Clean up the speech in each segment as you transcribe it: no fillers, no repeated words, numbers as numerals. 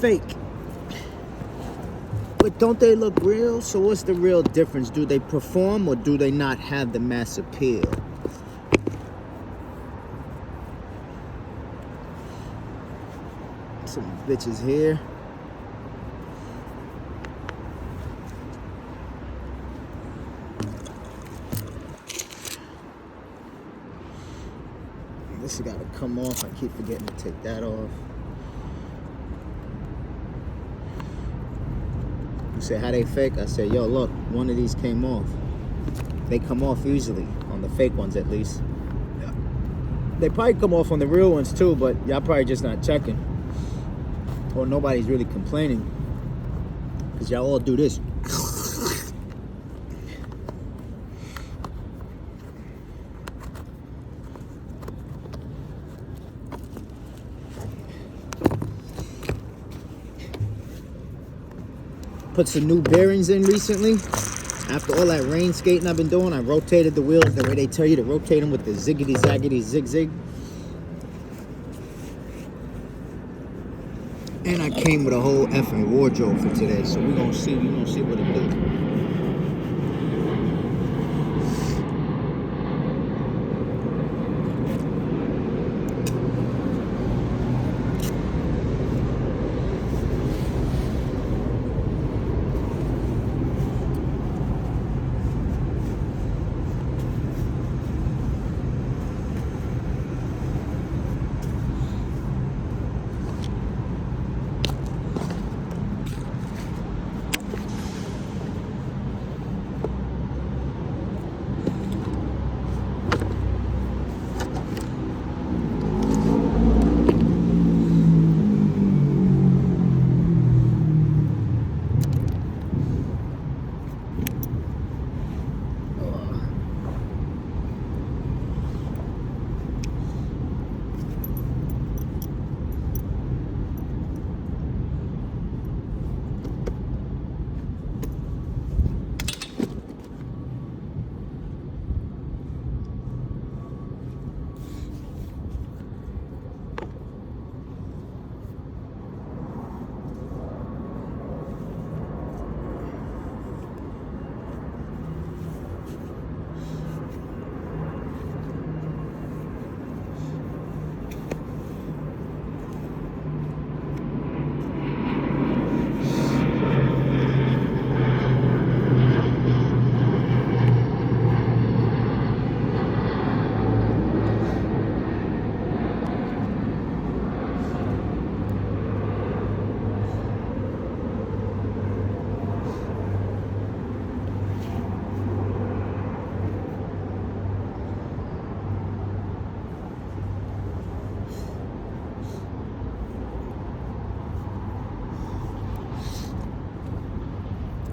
fake. But don't they look real? So what's the real difference? Do they perform or do they not have the mass appeal? Some bitches here. This has got to come off. I keep forgetting to take that off. You say, how they fake? I say, yo, look, one of these came off. They come off easily, on the fake ones at least. Yeah. They probably come off on the real ones too, but y'all probably just not checking. Or nobody's really complaining. Because y'all all do this. Put some new bearings in recently. After all that rain skating I've been doing, I rotated the wheels the way they tell you to rotate them with the ziggity zaggity zig zig. And I came with a whole effing wardrobe for today, so we're gonna see what it do.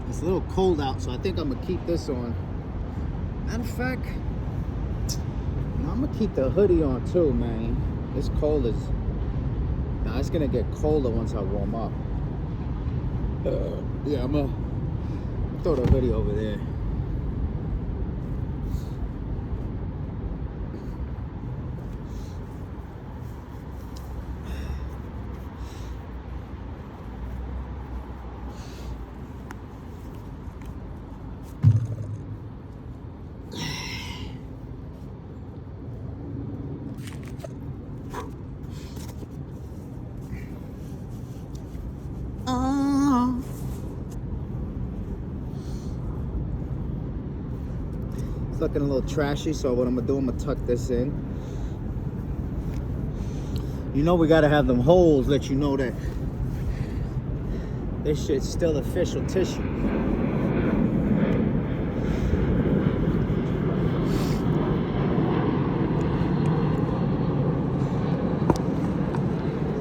It's a little cold out, so I think I'm gonna keep this on. Matter of fact, no, I'm gonna keep the hoodie on too, man. It's cold as. Nah, it's gonna get colder once I warm up. Yeah, I'm gonna throw the hoodie over there. It's looking a little trashy, so what I'm gonna do, I'm gonna tuck this in. You know we gotta have them holes let you know that this shit's still official tissue.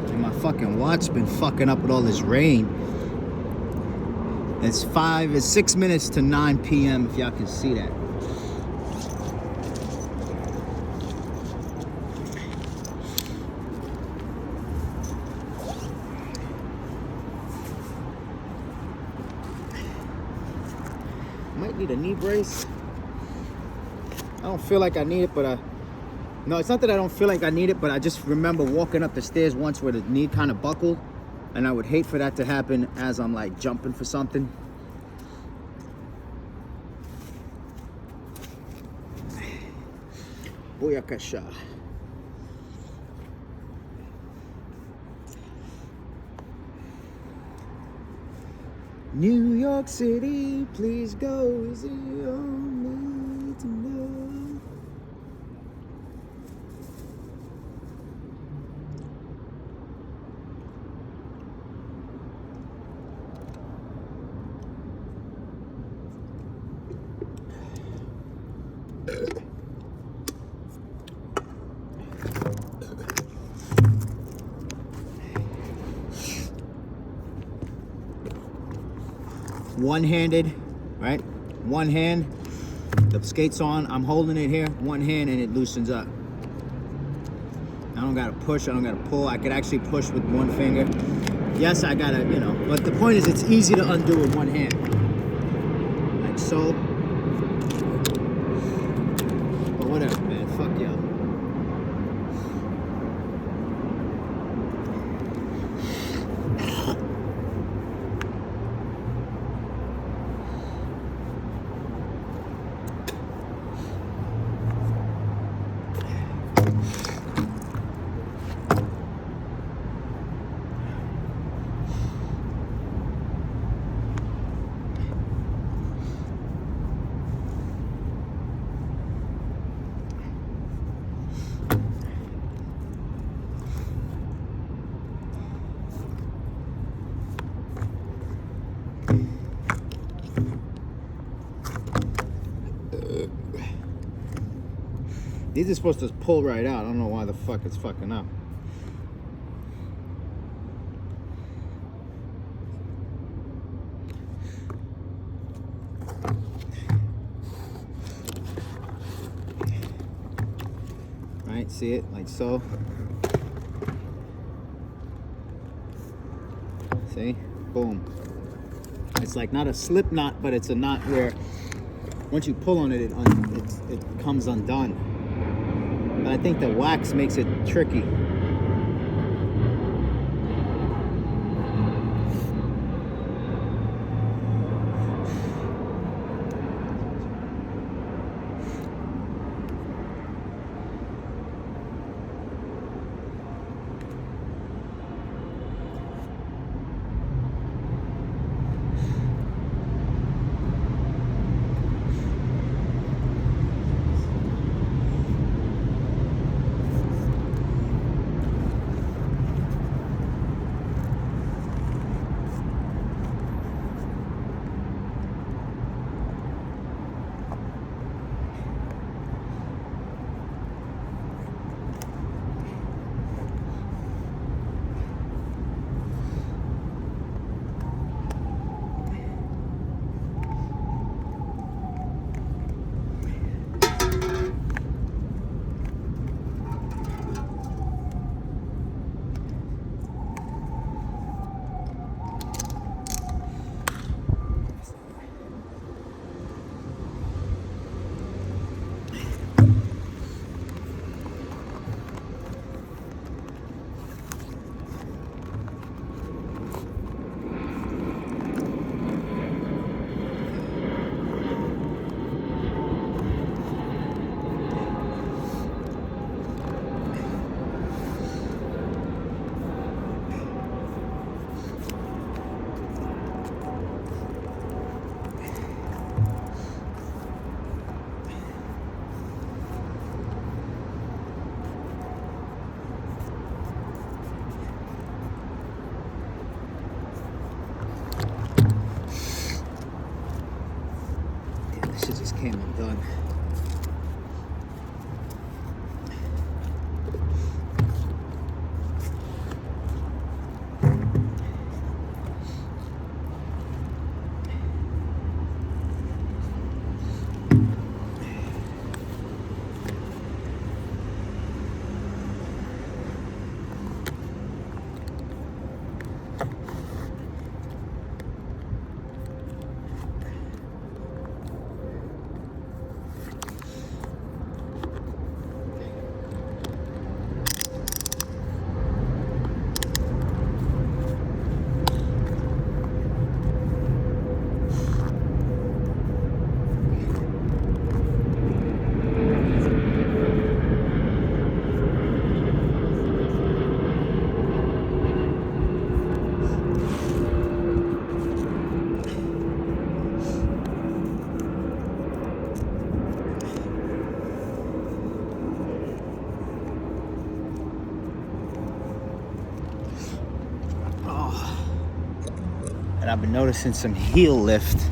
And my fucking watch been fucking up with all this rain. It's 6 minutes to 9 p.m. if y'all can see that. Might need a knee brace. I don't feel like I need it, but no, it's not that I don't feel like I need it, but I just remember walking up the stairs once where the knee kind of buckled. And I would hate for that to happen as I'm like jumping for something. Booyakasha. New York City, please go, is it on me to know? One-handed, right? One hand, the skate's on, I'm holding it here, one hand, and it loosens up. I don't gotta push, I don't gotta pull. I could actually push with one finger. Yes, I gotta, but the point is it's easy to undo with one hand. Like so. But whatever, man, fuck y'all. These are supposed to pull right out. I don't know why the fuck it's fucking up. Right, see it? Like so. See? Boom. It's like not a slip knot, but it's a knot where once you pull on it, it comes undone. But I think the wax makes it tricky. Shit just came undone. I've been noticing some heel lift.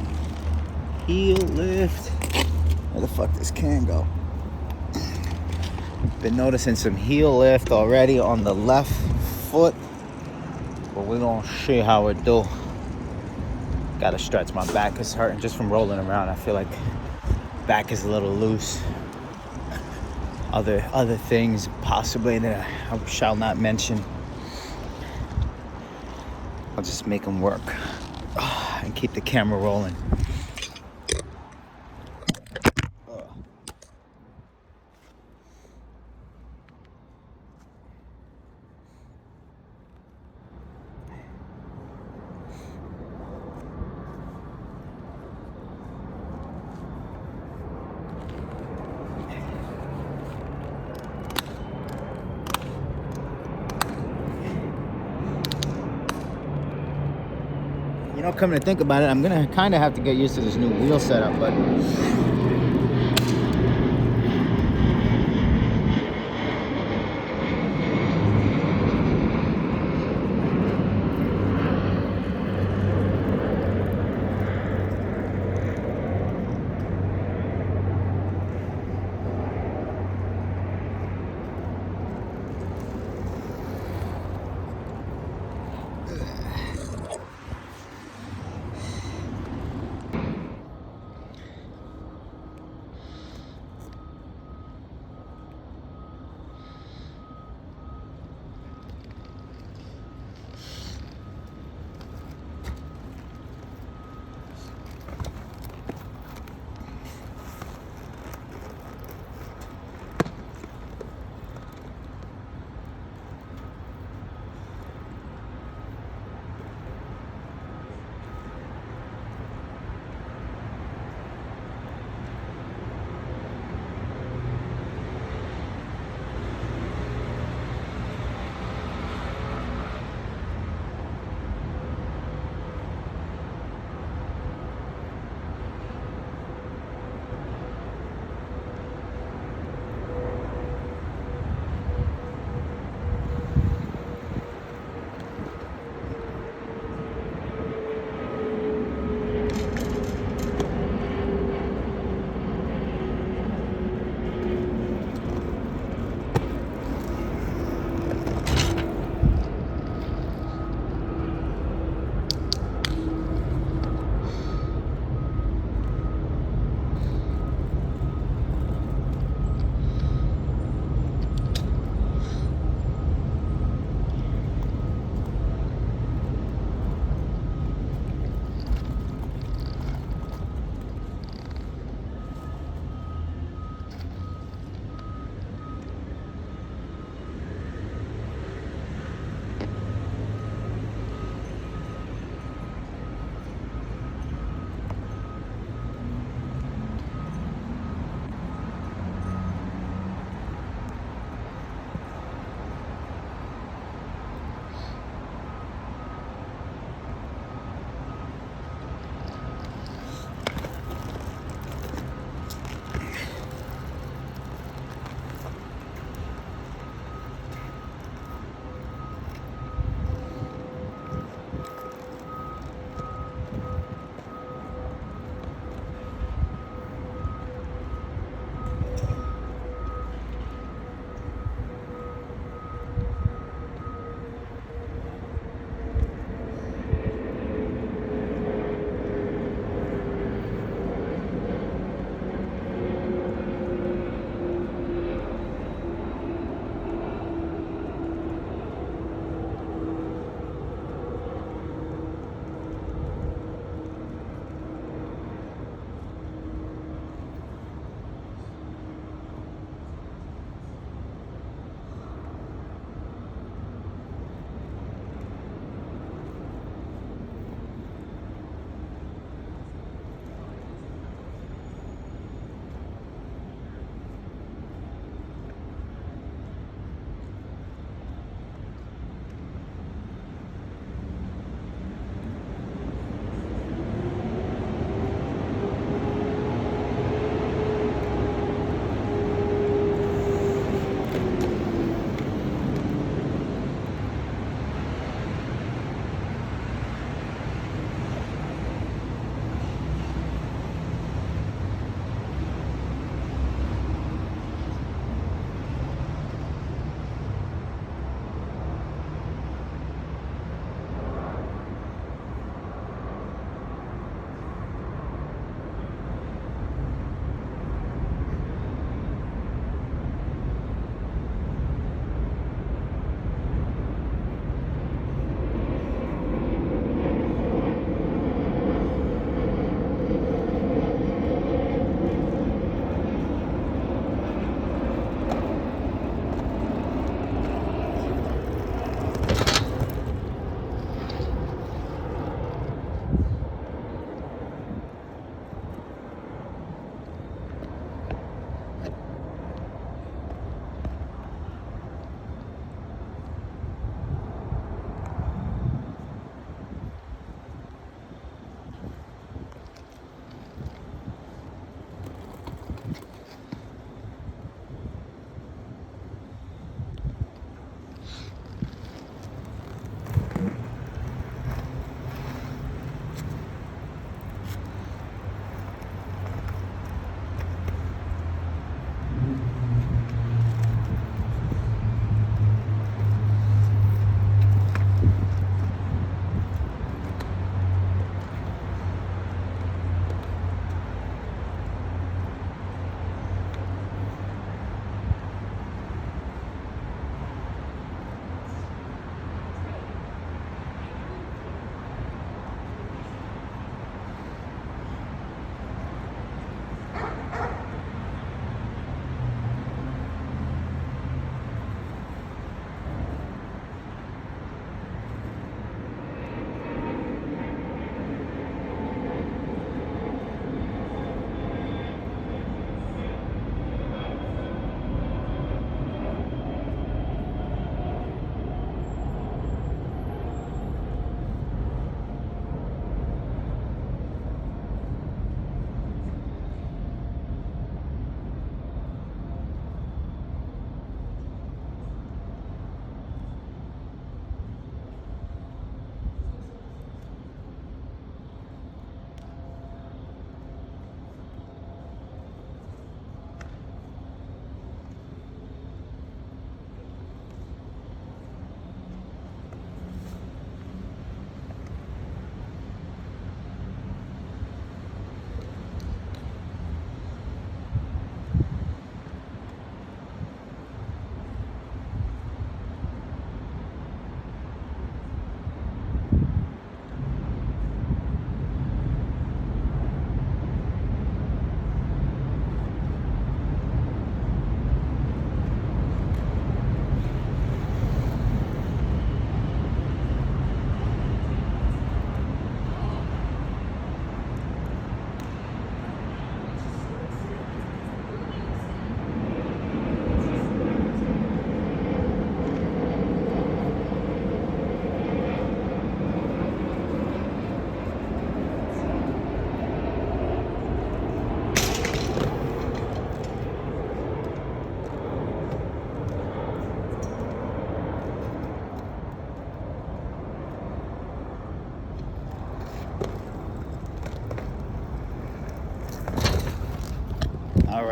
Heel lift. Where the fuck this can go? Been noticing some heel lift already on the left foot. But we're gonna see how it do. Gotta stretch. My back is hurting just from rolling around. I feel like back is a little loose. Other things possibly that I shall not mention. I'll just make them work and keep the camera rolling. You know, coming to think about it, I'm gonna kind of have to get used to this new wheel setup, but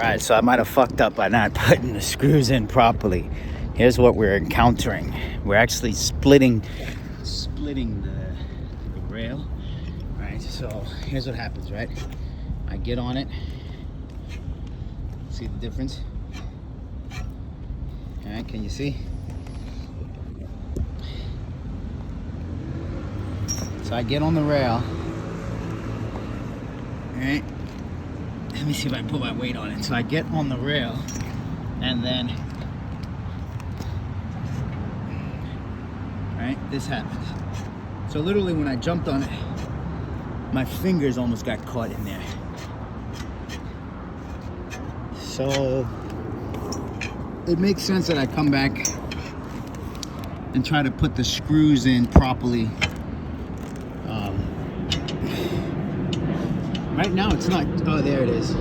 right, so I might have fucked up by not putting the screws in properly. Here's what we're encountering. We're actually splitting the rail. Right, so here's what happens, right? I get on it. See the difference? All right, can you see? So I get on the rail. All right. Let me see if I can put my weight on it. So I get on the rail, and then, right, this happened. So literally when I jumped on it, my fingers almost got caught in there. So it makes sense that I come back and try to put the screws in properly. Right now it's not. Oh, there it is.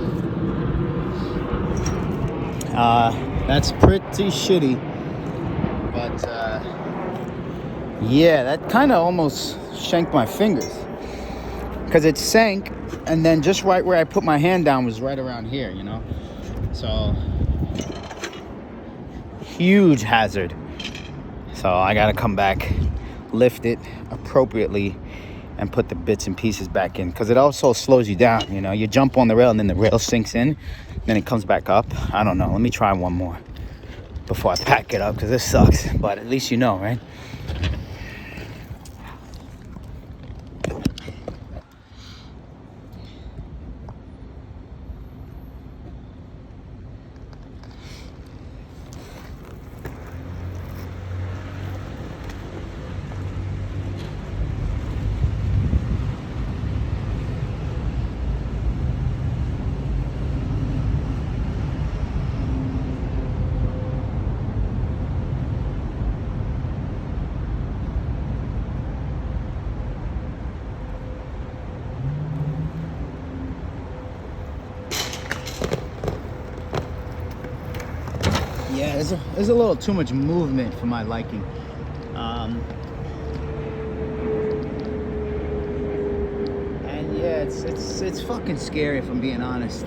That's pretty shitty. But yeah, that kind of almost shanked my fingers. Because it sank, and then just right where I put my hand down was right around here, you know? So, huge hazard. So I gotta come back, lift it appropriately, and put the bits and pieces back in. Because it also slows you down, you know? You jump on the rail, and then the rail sinks in, then it comes back up. I don't know. Let me try one more before I pack it up, because this sucks. But at least you know, right? Yeah, there's a little too much movement for my liking. And yeah, it's fucking scary if I'm being honest.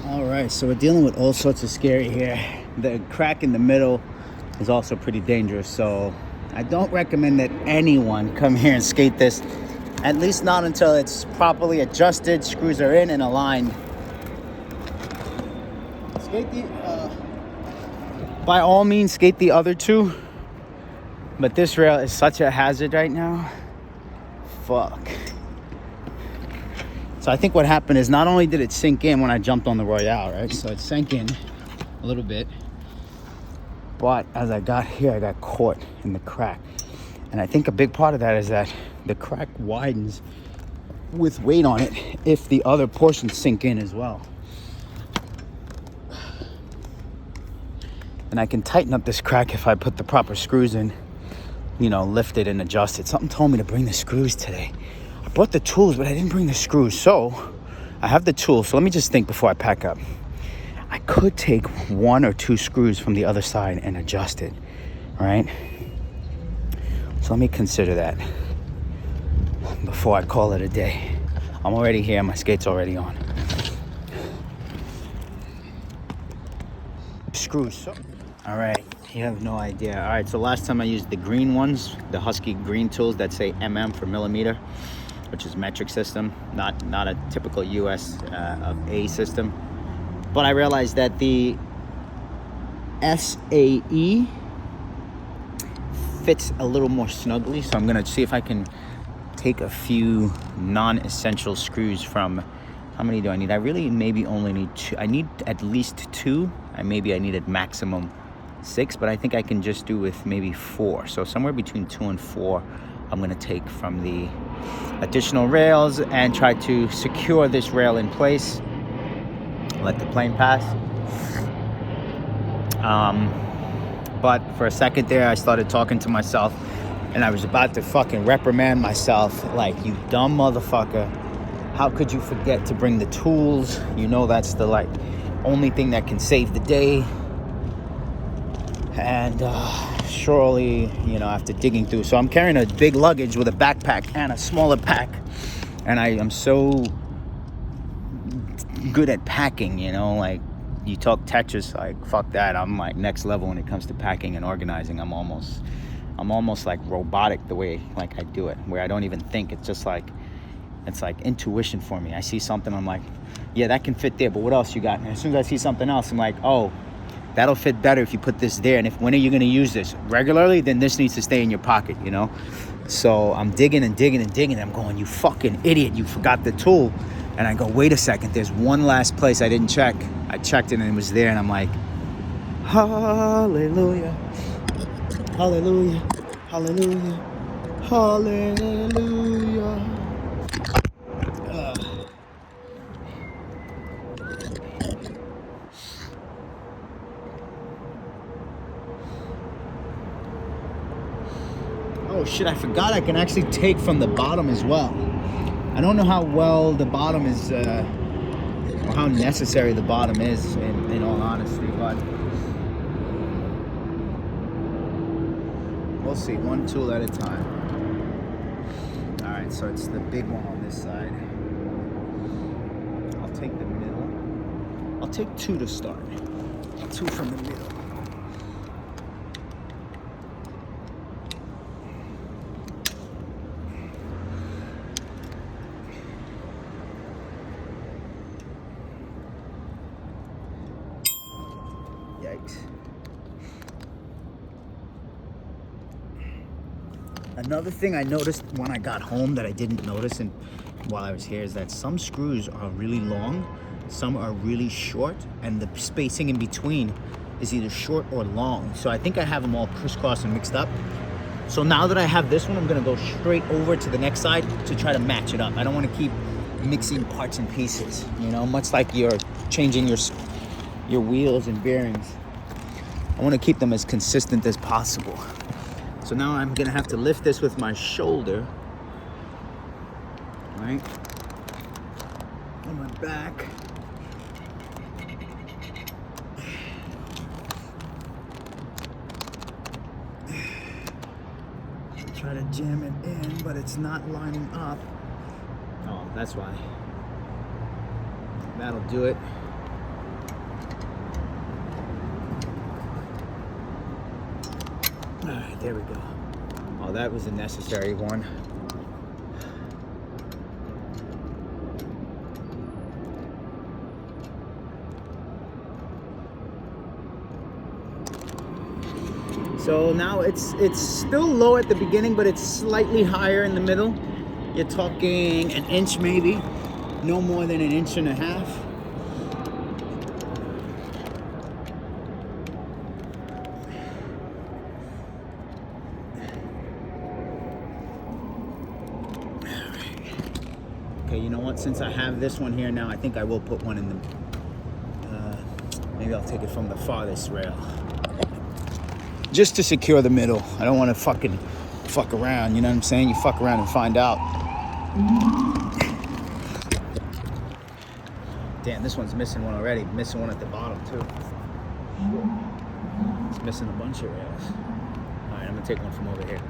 Alright, so we're dealing with all sorts of scary here. The crack in the middle is also pretty dangerous, so I don't recommend that anyone come here and skate this, at least not until it's properly adjusted, screws are in and aligned. Skate by all means, skate the other two, but this rail is such a hazard right now. Fuck. So I think what happened is not only did it sink in when I jumped on the Royale, right? So it sank in a little bit. But as I got here, I got caught in the crack. And I think a big part of that is that the crack widens with weight on it if the other portions sink in as well. And I can tighten up this crack if I put the proper screws in, you know, lift it and adjust it. Something told me to bring the screws today. I brought the tools, but I didn't bring the screws. So I have the tools. So let me just think before I pack up. I could take 1 or 2 screws from the other side and adjust it, right? So let me consider that before I call it a day. I'm already here. My skate's already on. screws. All right, you have no idea. All right, so last time I used the green ones, the Husky green tools that say mm for millimeter, which is metric system, not a typical US of A system. But I realized that the SAE fits a little more snugly, so I'm gonna see if I can take a few non-essential screws from. How many do I need? I really maybe only need 2. I need at least 2. I needed maximum 6, but I think I can just do with maybe 4. So somewhere between 2 and 4, I'm gonna take from the additional rails and try to secure this rail in place. Let the plane pass. But for a second there, I started talking to myself, and I was about to fucking reprimand myself, like, you dumb motherfucker. How could you forget to bring the tools? You know that's the only thing that can save the day. And surely, after digging through, so I'm carrying a big luggage with a backpack and a smaller pack, and I am so good at packing, you talk Tetris, fuck that. I'm next level when it comes to packing and organizing. I'm almost like robotic the way I do it, where I don't even think. It's just it's like intuition for me. I see something, I'm like, yeah, that can fit there, but what else you got? And as soon as I see something else, I'm like, oh, that'll fit better if you put this there. And when are you going to use this? Regularly? Then this needs to stay in your pocket, So I'm digging and digging and digging. I'm going, you fucking idiot, you forgot the tool. And I go, wait a second, there's one last place I didn't check. I checked it and it was there, and I'm like, hallelujah, hallelujah, hallelujah, hallelujah. Oh shit, I forgot I can actually take from the bottom as well. I don't know how well the bottom is, or how necessary the bottom is, in all honesty, but we'll see, one tool at a time. All right, so it's the big one on this side. I'll take the middle. I'll take 2 to start. 2 from the middle. Yikes. Another thing I noticed when I got home that I didn't notice while I was here is that some screws are really long, some are really short, and the spacing in between is either short or long. So I think I have them all crisscrossed and mixed up. So now that I have this one, I'm gonna go straight over to the next side to try to match it up. I don't wanna keep mixing parts and pieces, much like you're changing your wheels and bearings. I want to keep them as consistent as possible. So now I'm gonna have to lift this with my shoulder, right? On my back. Try to jam it in, but it's not lining up. Oh, that's why. That'll do it. All right, there we go. Oh, that was a necessary one. So now it's still low at the beginning, but it's slightly higher in the middle. You're talking an inch maybe, no more than an inch and a half. Okay, you know what? Since I have this one here now, I think I will put one in the... maybe I'll take it from the farthest rail. Just to secure the middle. I don't want to fuck around, you know what I'm saying? You fuck around and find out. Damn, this one's missing one already. Missing one at the bottom, too. It's missing a bunch of rails. All right, I'm going to take one from over here.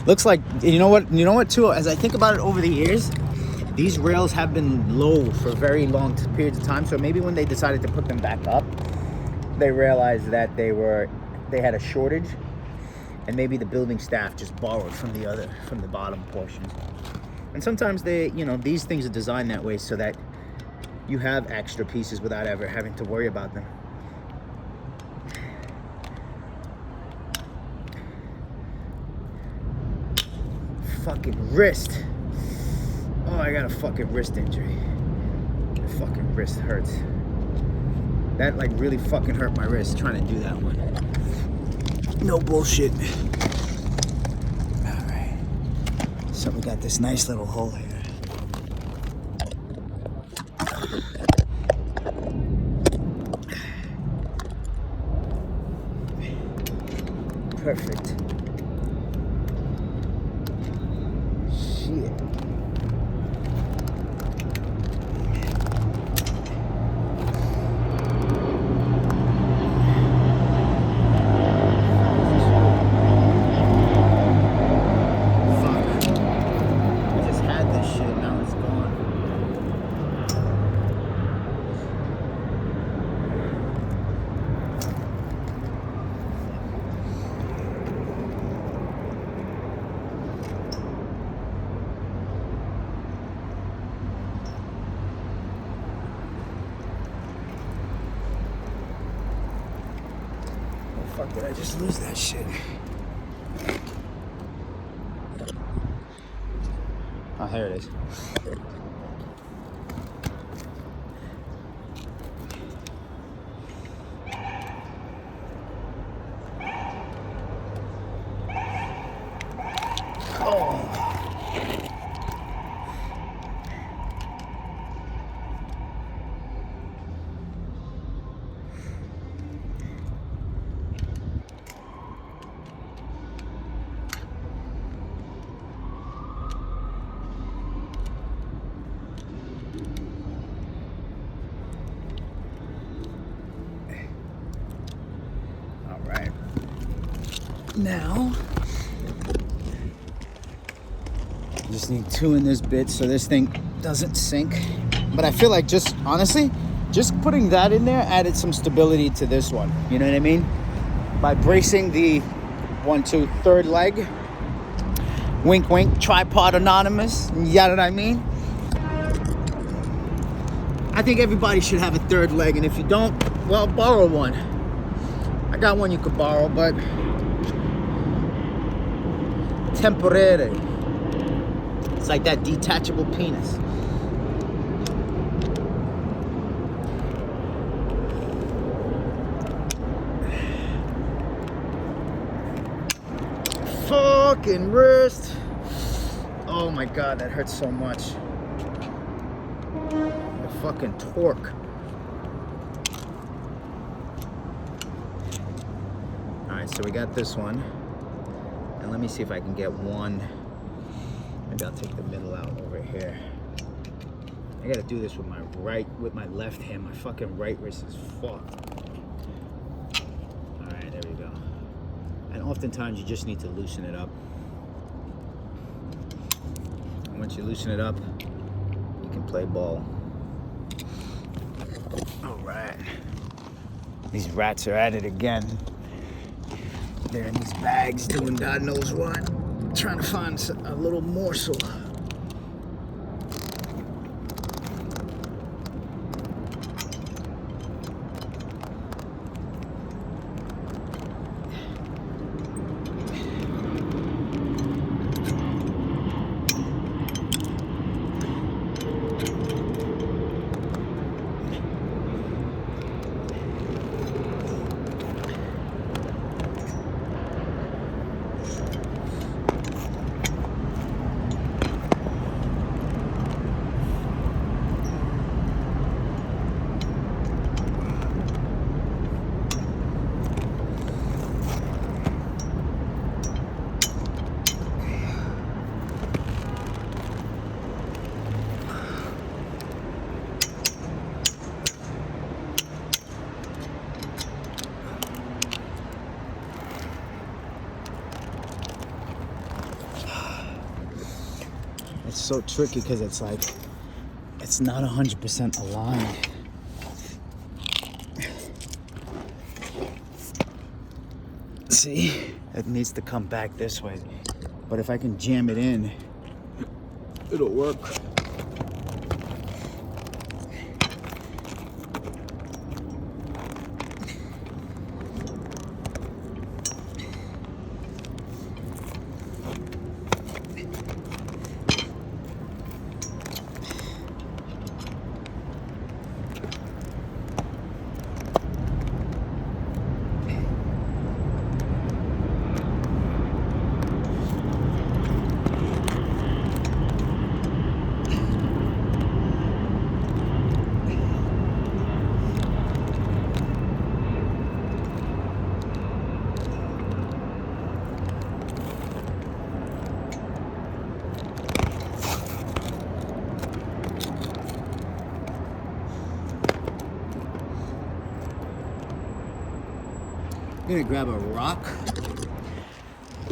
Looks like, you know what too, as I think about it over the years, These rails have been low for very long periods of time, so maybe when they decided to put them back up, they realized that they had a shortage, and maybe the building staff just borrowed from the bottom portions. And sometimes these things are designed that way so that you have extra pieces without ever having to worry about them. Fucking wrist. Oh, I got a fucking wrist injury. My fucking wrist hurts. That like really fucking hurt my wrist trying to do that one. No bullshit. All right. So we got this nice little hole here. Perfect. Shit. Fuck, did I just lose that shit? Oh, here it is. Oh. Now, just need 2 in this bit so this thing doesn't sink. But I feel like honestly, just putting that in there added some stability to this one. You know what I mean? By bracing the 1, 2, third leg. Wink, wink, tripod anonymous. You know what I mean? I think everybody should have a third leg, and if you don't, well, borrow one. I got one you could borrow, but temporary. It's like that detachable penis. Fucking wrist. Oh my god, that hurts so much. The fucking torque. Alright, so we got this one. And let me see if I can get one. Maybe I'll take the middle out over here. I gotta do this with my left hand. My fucking right wrist is fucked. Alright, there we go. And oftentimes you just need to loosen it up. And once you loosen it up, you can play ball. Alright. These rats are at it again. They're in these bags doing God knows what, trying to find a little morsel. so tricky because it's like, it's not 100% aligned. See, it needs to come back this way. But if I can jam it in, it'll work. I'm gonna grab a rock.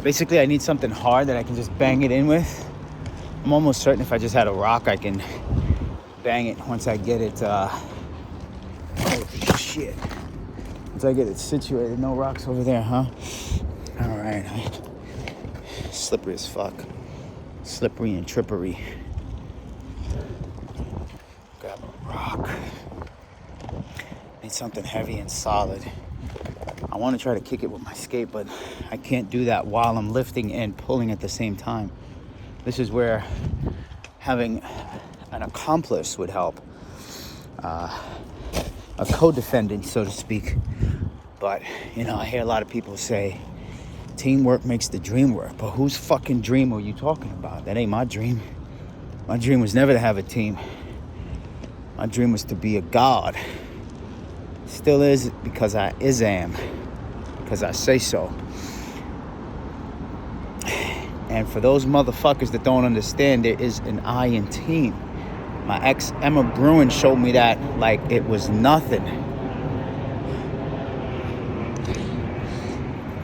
Basically, I need something hard that I can just bang it in with. I'm almost certain if I just had a rock, I can bang it once I get it, oh shit. Once I get it situated. No rocks over there, huh? All right. Slippery as fuck. Slippery and trippery. Grab a rock. Need something heavy and solid. I want to try to kick it with my skate, but I can't do that while I'm lifting and pulling at the same time. This is where having an accomplice would help. A co-defendant, so to speak. But, you know, I hear a lot of people say, teamwork makes the dream work. But whose fucking dream are you talking about? That ain't my dream. My dream was never to have a team. My dream was to be a god. Still is, because I am. Because I say so. And for those motherfuckers that don't understand, there is an I in team. My ex, Emma Bruin, showed me that like it was nothing.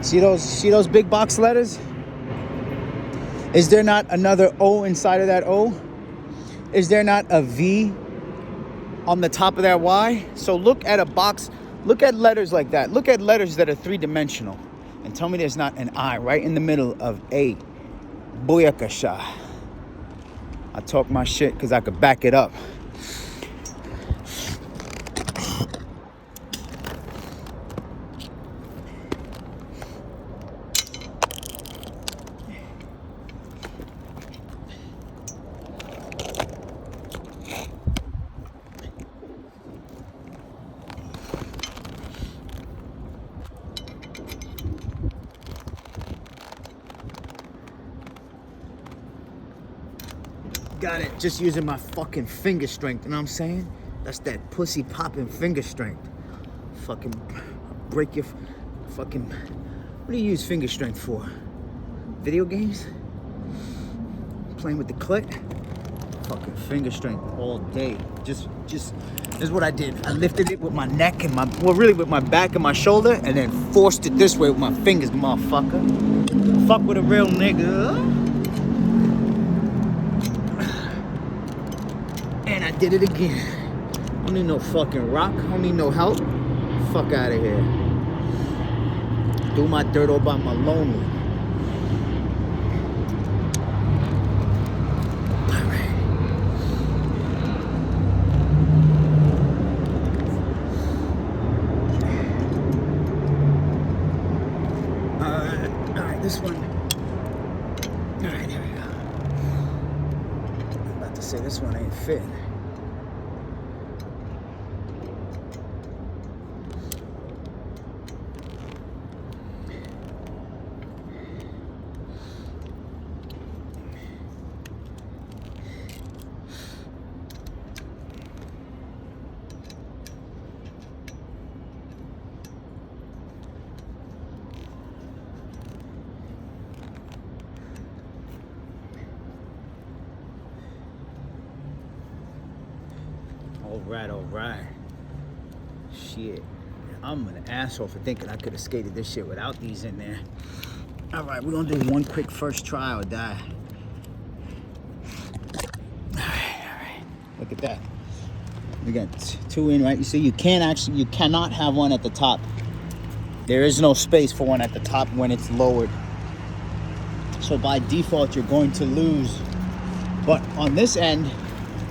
See those big box letters? Is there not another O inside of that O? Is there not a V on the top of that Y? So look at a box, look at letters like that. Look at letters that are three-dimensional. And tell me there's not an I right in the middle of A. Booyakasha. I talk my shit because I could back it up. Got it, just using my fucking finger strength, you know what I'm saying? That's that pussy popping finger strength. Fucking break your fucking, what do you use finger strength for? Video games? Playing with the clit? Fucking finger strength all day. Just, this is what I did. I lifted it with my neck and really with my back and my shoulder, and then forced it this way with my fingers, motherfucker. Fuck with a real nigga. And I did it again. I don't need no fucking rock. I don't need no help. Fuck out of here. Do my dirt all by my lonely. Alright, this one. Alright, there we go. I'm about to say this one ain't fit. All right. Shit. I'm an asshole for thinking I could have skated this shit without these in there. All right, we're gonna do one quick first try or die. Look at that. We got 2 in, right? You see, you cannot have one at the top. There is no space for one at the top when it's lowered. So by default, you're going to lose. But on this end,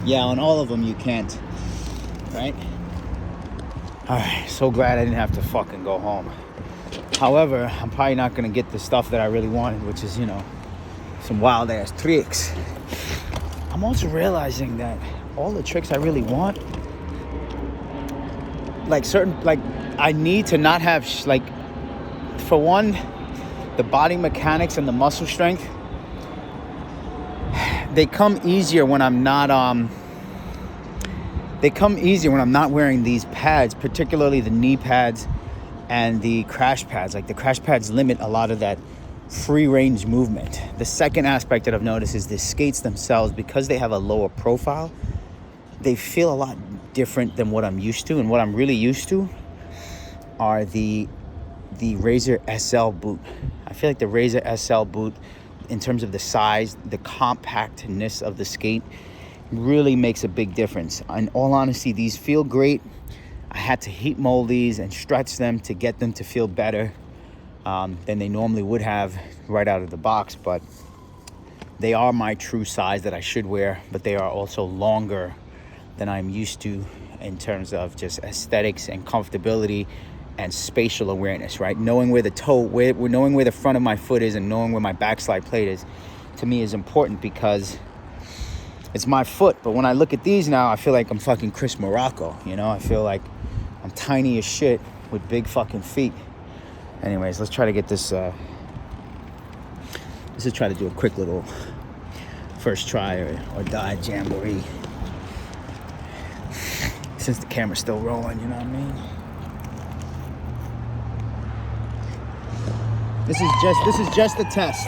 yeah, on all of them, you can't, right? All right, so glad I didn't have to fucking go home. However, I'm probably not gonna get the stuff that I really wanted, which is, some wild ass tricks. I'm also realizing that all the tricks I really want, I need to not have, for one, the body mechanics and the muscle strength, they come easier when I'm not, wearing these pads, particularly the knee pads and the crash pads. Like the crash pads limit a lot of that free range movement. The second aspect that I've noticed is the skates themselves, because they have a lower profile, they feel a lot different than what I'm used to. And what I'm really used to are the Razor SL boot. I feel like the Razor SL boot, in terms of the size, the compactness of the skate, really makes a big difference. In all honesty, these feel great. I had to heat mold these and stretch them to get them to feel better than they normally would have right out of the box. But they are my true size that I should wear, but they are also longer than I'm used to in terms of just aesthetics and comfortability and spatial awareness, right? Knowing where knowing where the front of my foot is and knowing where my backslide plate is, to me, is important because it's my foot. But when I look at these now, I feel like I'm fucking Chris Morocco, I feel like I'm tiny as shit with big fucking feet. Anyways, let's try to get this, let's just try to do a quick little first try or die jamboree. Since the camera's still rolling, you know what I mean? This is just the test.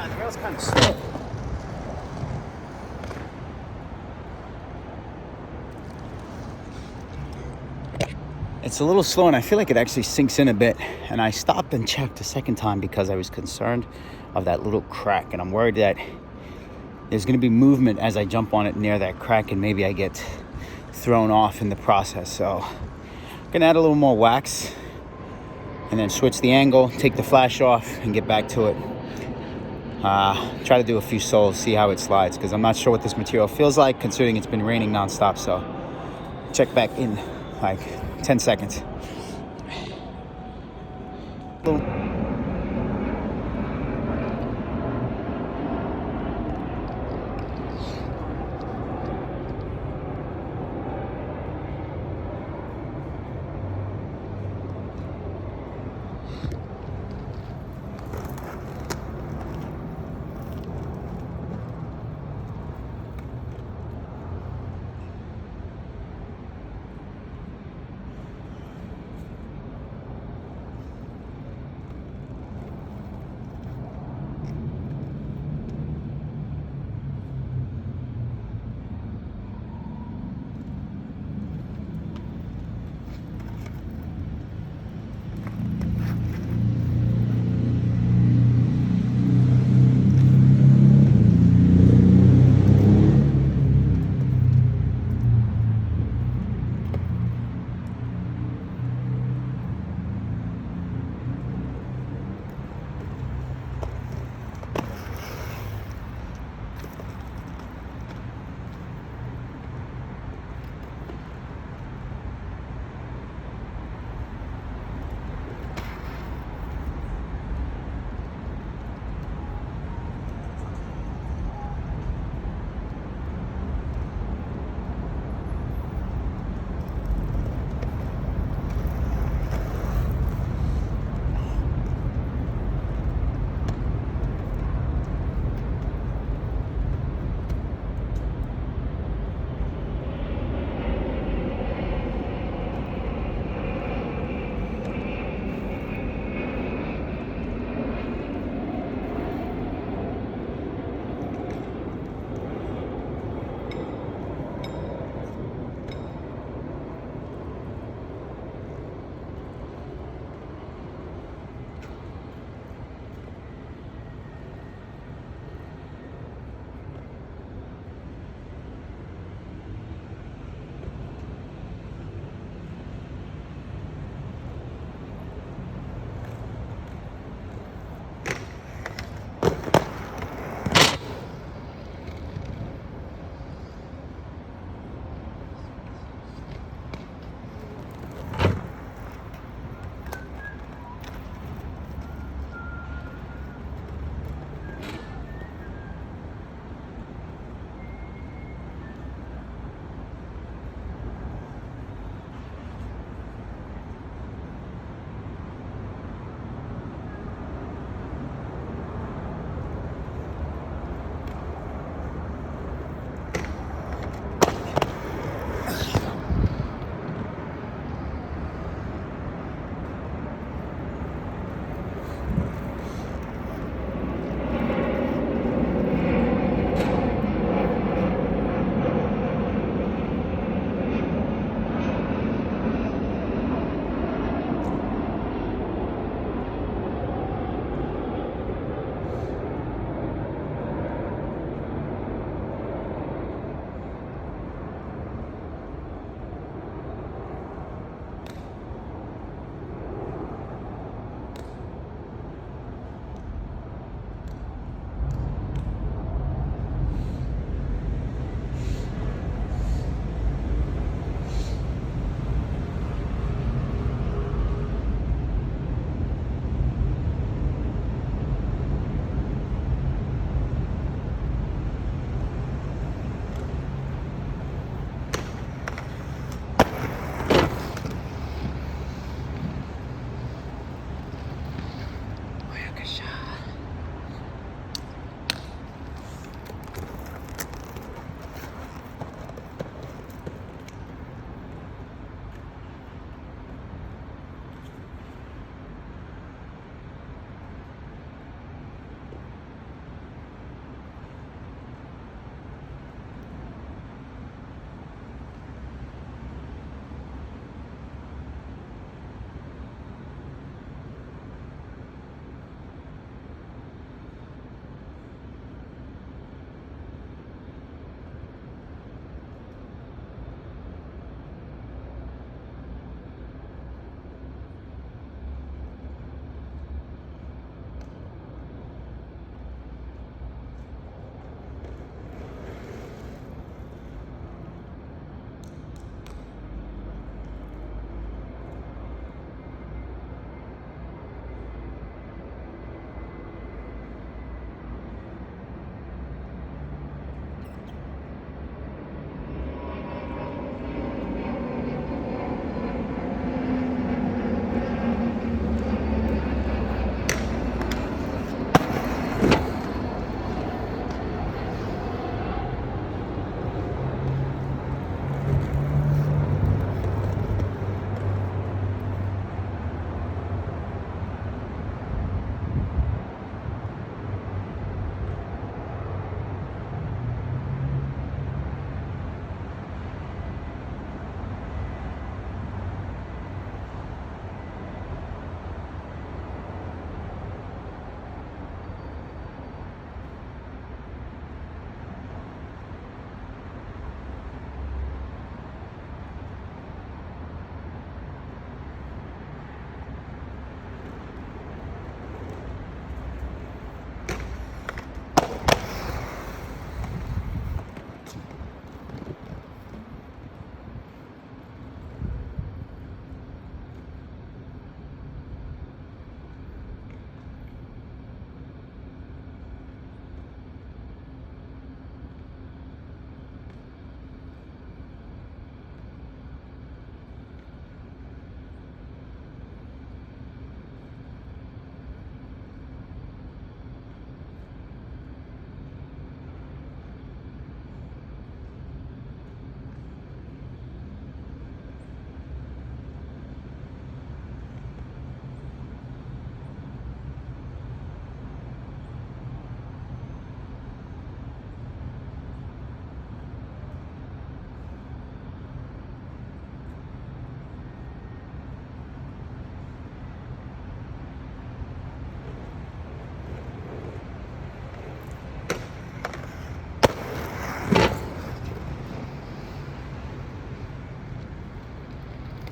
The rail's kind of slow. It's a little slow, and I feel like it actually sinks in a bit. And I stopped and checked a second time because I was concerned of that little crack. And I'm worried that there's going to be movement as I jump on it near that crack, and maybe I get thrown off in the process. So I'm going to add a little more wax and then switch the angle, take the flash off, and get back to it. Try to do a few soles, see how it slides, because I'm not sure what this material feels like considering it's been raining nonstop. So check back in like 10 seconds.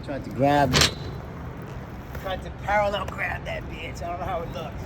Tried to parallel grab that bitch. I don't know how it looks.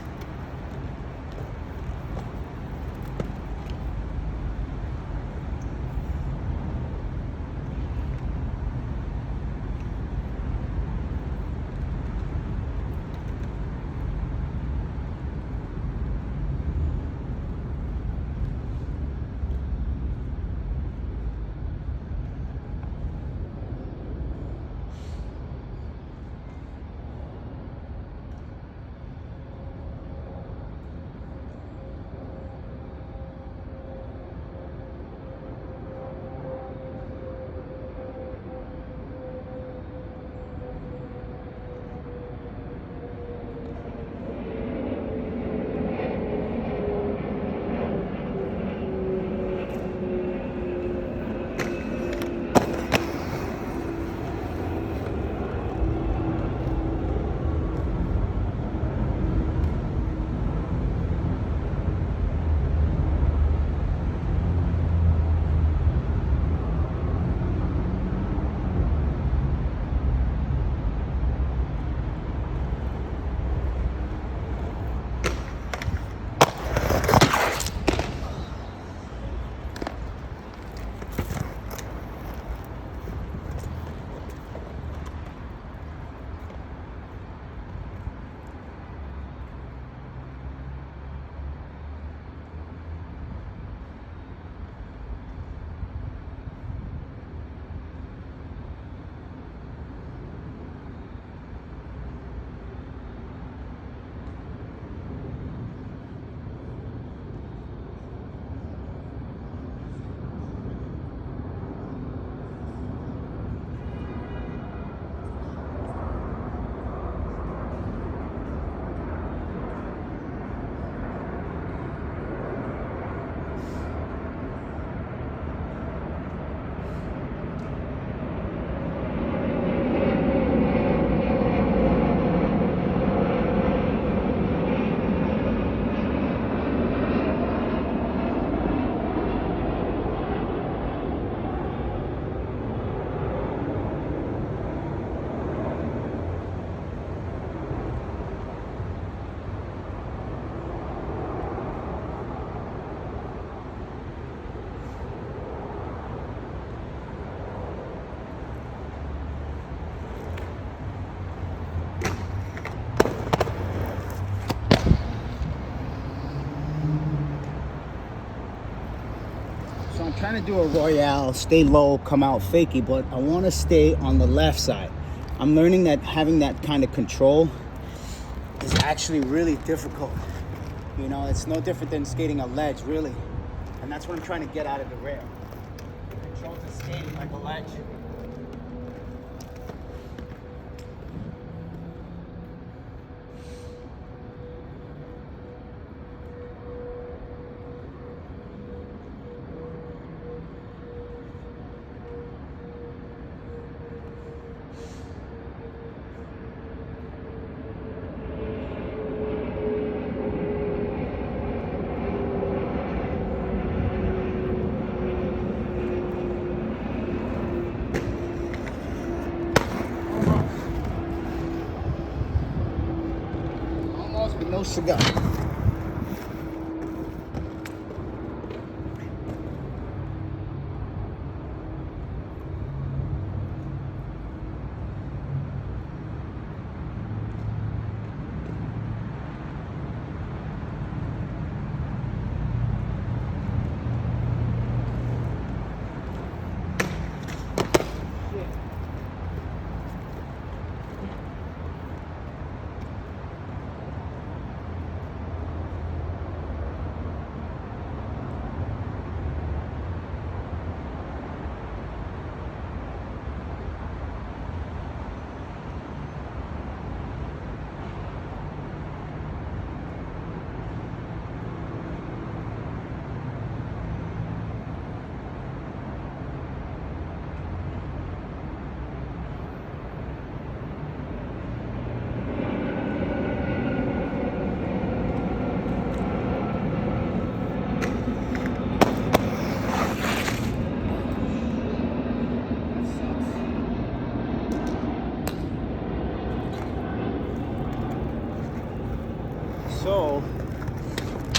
So I'm trying to do a Royale, stay low, come out fakey, but I want to stay on the left side. I'm learning that having that kind of control is actually really difficult. You know, it's no different than skating a ledge, really. And that's what I'm trying to get out of the rail. Control to skating like a ledge. With no cigar.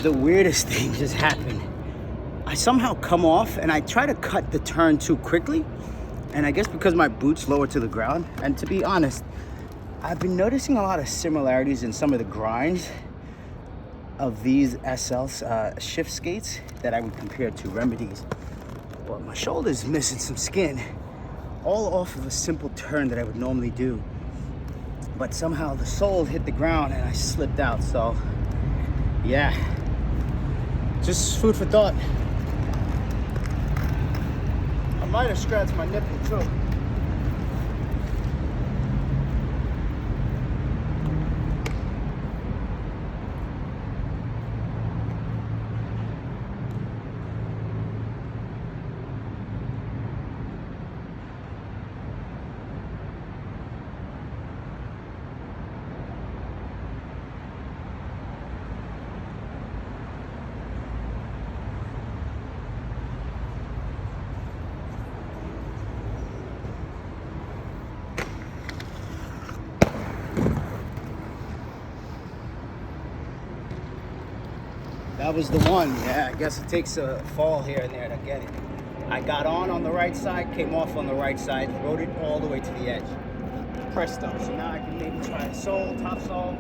the weirdest thing just happened. I somehow come off and I try to cut the turn too quickly. And I guess because my boot's lower to the ground. And to be honest, I've been noticing a lot of similarities in some of the grinds of these SL's shift skates that I would compare to Remedy's. Well, my shoulder's missing some skin, all off of a simple turn that I would normally do. But somehow the sole hit the ground and I slipped out. So yeah, just food for thought. I might have scratched my nipple too. That was the one. Yeah, I guess it takes a fall here and there to get it. I got on the right side, came off on the right side, rode it all the way to the edge. Presto. So now I can maybe try sole, top sole.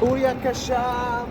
פוריה קשה,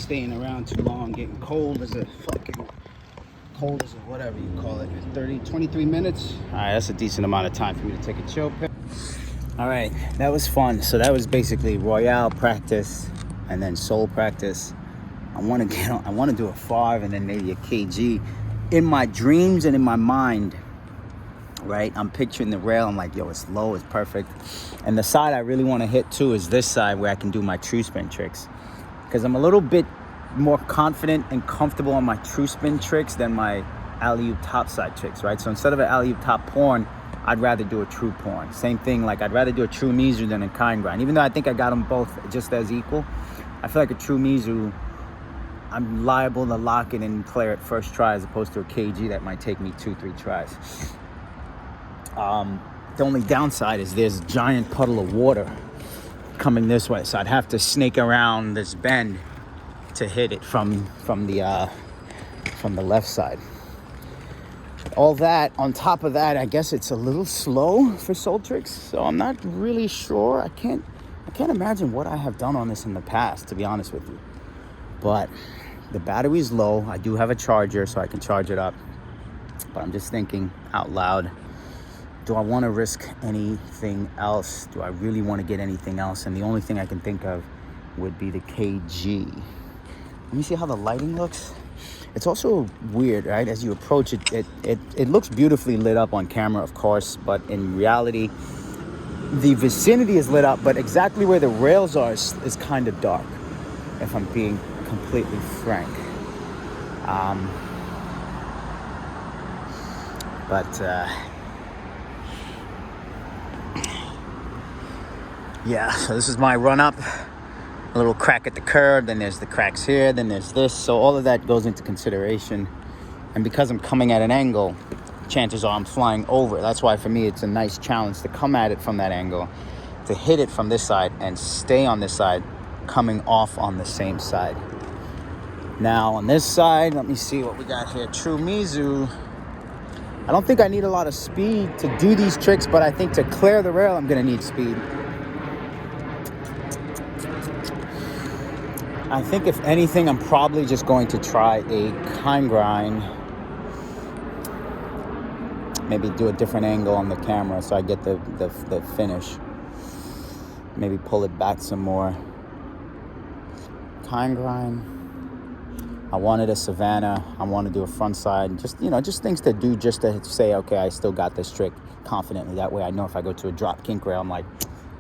staying around too long, getting cold as a whatever you call it. 23 minutes. All right, that's a decent amount of time for me to take a chill pill. All right, that was fun. So that was basically Royale practice and then soul practice. I want to do a 5 and then maybe a kg. In my dreams and in my mind, right, I'm picturing the rail. I'm like, yo, it's low, it's perfect. And the side I really want to hit too is this side where I can do my true spin tricks, because I'm a little bit more confident and comfortable on my true spin tricks than my alley-oop topside tricks, right? So instead of an alley-oop top porn, I'd rather do a true porn. Same thing, like I'd rather do a true Mizu than a kind grind. Even though I think I got them both just as equal, I feel like a true Mizu, I'm liable to lock it and clear it first try, as opposed to a KG that might take me 2-3 tries. The only downside is there's a giant puddle of water coming this way, so I'd have to snake around this bend to hit it from the left side. All that on top of that, I guess it's a little slow for soul tricks, so I'm not really sure. I can't imagine what I have done on this in the past, to be honest with you. But the battery's low. I do have a charger, so I can charge it up. But I'm just thinking out loud do I want to risk anything else? Do I really want to get anything else? And the only thing I can think of would be the KG. Let me see how the lighting looks. It's also weird, right? As you approach it, it looks beautifully lit up on camera, of course, but in reality, the vicinity is lit up, but exactly where the rails are is kind of dark, if I'm being completely frank. Yeah, so this is my run up. A little crack at the curb, then there's the cracks here, then there's this. So all of that goes into consideration. And because I'm coming at an angle, chances are I'm flying over. That's why for me it's a nice challenge to come at it from that angle, to hit it from this side and stay on this side, coming off on the same side. Now on this side, let me see what we got here. True Mizu. I don't think I need a lot of speed to do these tricks, but I think to clear the rail, I'm gonna need speed. I think if anything, I'm probably just going to try a kind grind. Maybe do a different angle on the camera so I get the finish. Maybe pull it back some more. Kind grind. I wanted a Savannah. I want to do a front side. Just, just things to do just to say, okay, I still got this trick confidently. That way I know if I go to a drop kink rail, I'm like,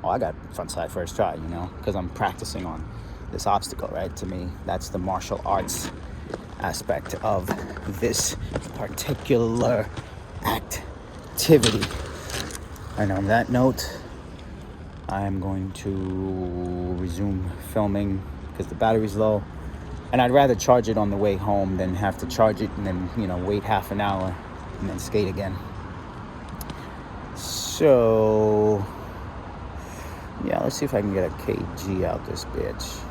oh, I got front side first try, because I'm practicing on this obstacle, right? To me, that's the martial arts aspect of this particular activity. And on that note, I am going to resume filming because the battery's low, and I'd rather charge it on the way home than have to charge it and then wait half an hour and then skate again. So yeah, let's see if I can get a KG out this bitch.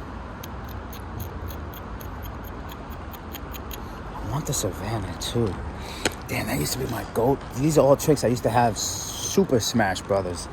I want the Savannah too. Damn, that used to be my goat. These are all tricks I used to have Super Smash Brothers.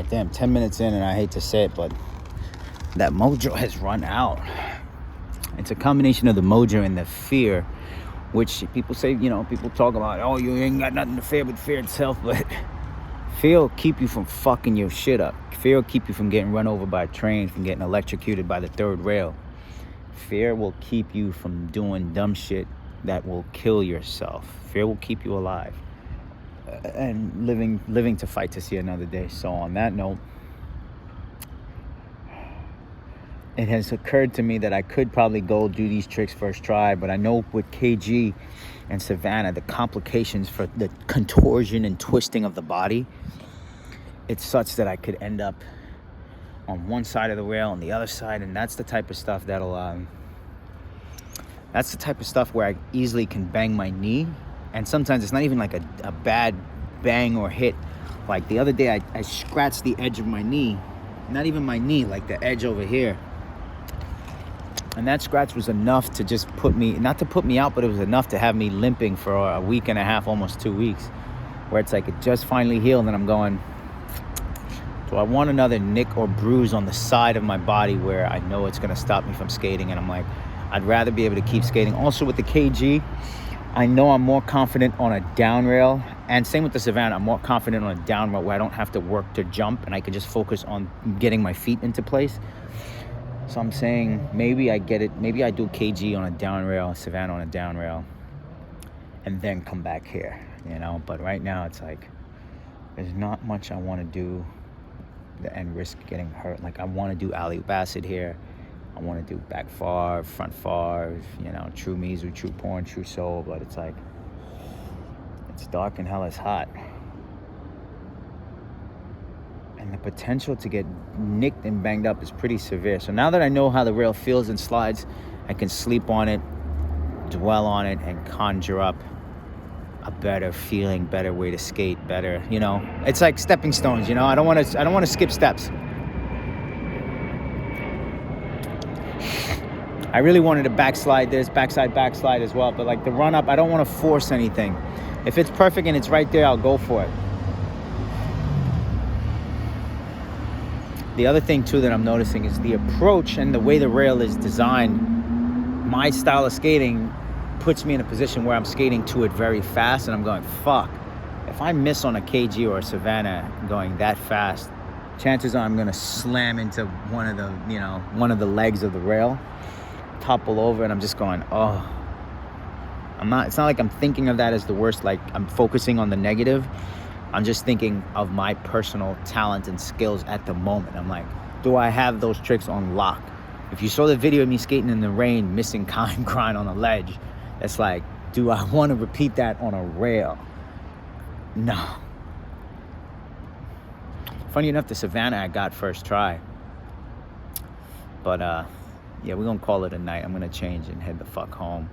damn, 10 minutes in, and I hate to say it, but that mojo has run out. It's a combination of the mojo and the fear, which people say, people talk about, oh, you ain't got nothing to fear but fear itself, but fear will keep you from fucking your shit up. Fear will keep you from getting run over by a train, from getting electrocuted by the third rail. Fear will keep you from doing dumb shit that will kill yourself. Fear will keep you alive and living to fight to see another day. So on that note, it has occurred to me that I could probably go do these tricks first try, but I know with KG and Savannah, the complications for the contortion and twisting of the body, it's such that I could end up on one side of the rail and the other side, and that's the type of stuff that's the type of stuff where I easily can bang my knee, and sometimes it's not even like a bad bang or hit. Like the other day, I scratched the edge of my knee, not even my knee, like the edge over here. And that scratch was enough to just not to put me out, but it was enough to have me limping for a week and a half, almost 2 weeks, where it's like it just finally healed, and I'm going, do I want another nick or bruise on the side of my body where I know it's going to stop me from skating? And I'm like, I'd rather be able to keep skating. Also with the KG, I know I'm more confident on a down rail, and same with the Savannah, I'm more confident on a down rail where I don't have to work to jump and I can just focus on getting my feet into place. So I'm saying maybe I do KG on a down rail, Savannah on a down rail, and then come back here, But right now it's like, there's not much I want to do and risk getting hurt. Like I want to do alley-oop acid here. I want to do back farv, front farv, true mizu, true porn, true soul, but it's like, it's dark and hell is hot. And the potential to get nicked and banged up is pretty severe. So now that I know how the rail feels and slides, I can sleep on it, dwell on it, and conjure up a better feeling, better way to skate, better, It's like stepping stones, I don't want to skip steps. I really wanted to backslide as well, but like the run up, I don't want to force anything. If it's perfect and it's right there, I'll go for it. The other thing too that I'm noticing is the approach and the way the rail is designed. My style of skating puts me in a position where I'm skating to it very fast, and I'm going, fuck, if I miss on a KG or a Savannah going that fast, chances are I'm gonna slam into one of the legs of the rail, topple over, and I'm just going, oh. It's not like I'm thinking of that as the worst, like I'm focusing on the negative. I'm just thinking of my personal talent and skills at the moment. I'm like, do I have those tricks on lock? If you saw the video of me skating in the rain, missing kind grind on a ledge, it's like, do I want to repeat that on a rail? No. Funny enough, the Savannah I got first try. But yeah, we're gonna call it a night. I'm gonna change and head the fuck home.